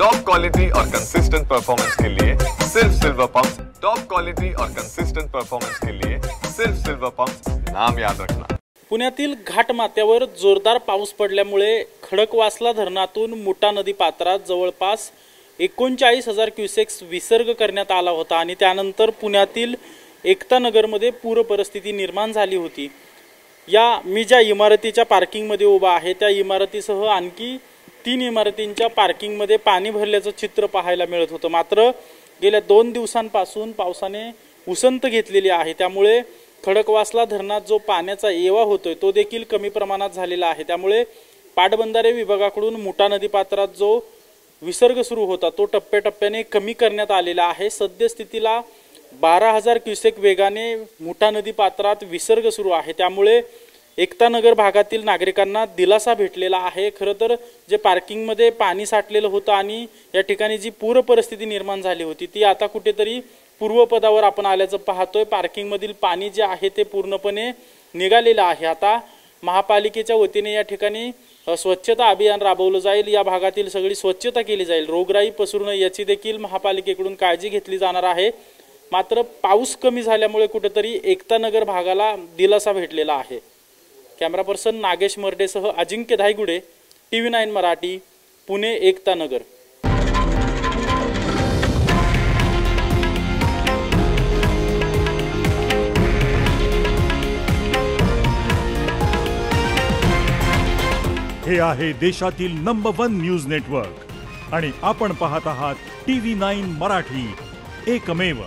Top quality और consistent performance के लिए सिर्फ सिल्वर पंप्स। टॉप क्वालिटी और कंसिस्टेंट परफॉर्मेंस के लिए सिर्फ सिल्वर पंप्स, नाम याद रखना। पुण्यातील घाटमाथ्यावर जोरदार पाऊस पडल्यामुळे खडकवासला धरणातून मुठा नदी पात्रात जवळपास 39,000 क्युसेक्स विसर्ग करण्यात आला होता आणि त्यानंतर पुण्यातील एकता नगरमध्ये पूर परिस्थिती निर्माण झाली होती। मी ज्या इमारतीच्या पार्किंगमध्ये उभा आहे त्या इमारतीसह आणखी 3 इमारतींच्या पार्किंगमध्ये पाणी भरल्याचं चित्र पाहायला मिळत होतं। मात्र गेल्या 2 दिवसांपासून पावसाने उसंत घेतलेली आहे, त्यामुळे खडकवासला धरणात जो पाण्याचा येवा होतोय तो देखील कमी प्रमाणात झालेला आहे। त्यामुळे पाटबंधारे विभागाकडून मुठा नदी पात्रात जो विसर्ग सुरू होता तो टप्प्याटप्प्याने कमी करण्यात आलेला आहे। सद्यस्थितीला 12,000 क्युसेक वेगाने मुठा नदी पात्रात विसर्ग सुरू आहे, त्यामुळे एकता नगर भागातील नागरिकांना दिलासा भेटलेला आहे। खरं तर जे पार्किंगमध्ये पाणी साठलेलं होतं आणि या ठिकाणी जी पूर परिस्थिती निर्माण झाली होती ती आता कुठेतरी पूर्वपदावर आपण आल्याचं पाहतोय। पार्किंगमधील पाणी जे आहे ते पूर्णपणे निघालेलं आहे। आता महापालिकेच्या वतीने या ठिकाणी स्वच्छता अभियान राबवलं जाईल, या भागातील सगळी स्वच्छता केली जाईल, रोगराई पसरू नये याची देखील महापालिकेकडून काळजी घेतली जाणार आहे। मात्र पाऊस कमी झाल्यामुळे कुठेतरी एकता नगर भागाला दिलासा भेटलेला आहे। कॅमेरा पर्सन नागेश मर्डेसह अजिंक्य धायगुडे, TV9 मराठी, पुणे एकता नगर। हे आहे देशातील नंबर 1 न्यूज नेटवर्क आणि आपण पाहत आहात TV9 मराठी, एकमेव।